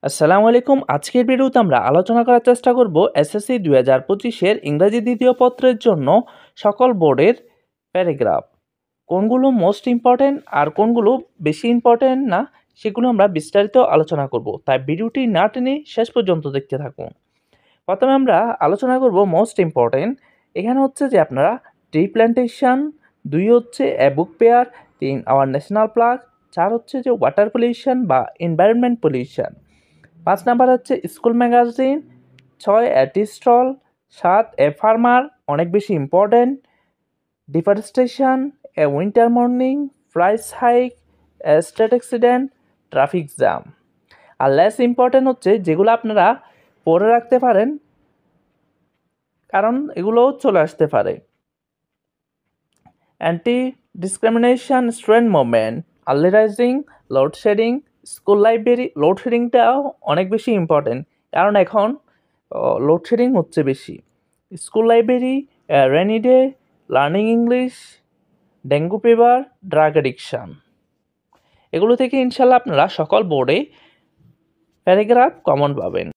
আসসালামু আলাইকুম। আজকের ভিডিওতে আমরা আলোচনা করার চেষ্টা করব এসএসসি 2025 ইংরেজি দ্বিতীয় পত্রের জন্য সকল বোর্ডের প্যারাগ্রাফ কোনগুলো মোস্ট ইম্পর্টেন্ট আর কোনগুলো বেশি ইম্পর্টেন্ট না সেগুলো আমরা বিস্তারিত আলোচনা করব, তাই ভিডিওটি না টেনে শেষ পর্যন্ত দেখতে থাকুন। প্রথমে আমরা আলোচনা করব মোস্ট ইম্পর্টেন্ট। এখানে হচ্ছে যে আপনারা ট্রি প্ল্যান্টেশন, 2 হচ্ছে a book fair, 3 our national park, 4 হচ্ছে যে ওয়াটার পলিউশন বা এনভায়রনমেন্ট পলিউশন, 5 নাম্বার হচ্ছে school magazine, 6 a tea stall, 7 a farmer অনেক বেশি important, deforestation, a winter morning, price hike, a state accident, traffic jam. আর less important হচ্ছে যেগুলো আপনারা পড়ে রাখতে পারেন কারণ এগুলোও চলে আসতে পারে। Anti discrimination student movement, early rising, load shedding, school library. লোডশেডিংটাও অনেক বেশি ইম্পর্টেন্ট কারণ এখন লোডশেডিং হচ্ছে বেশি। School library, rainy day, learning English, dengue fever, drug addiction. এগুলো থেকে ইনশাল্লাহ আপনারা সকল বোর্ডে প্যারাগ্রাফ কমন পাবেন।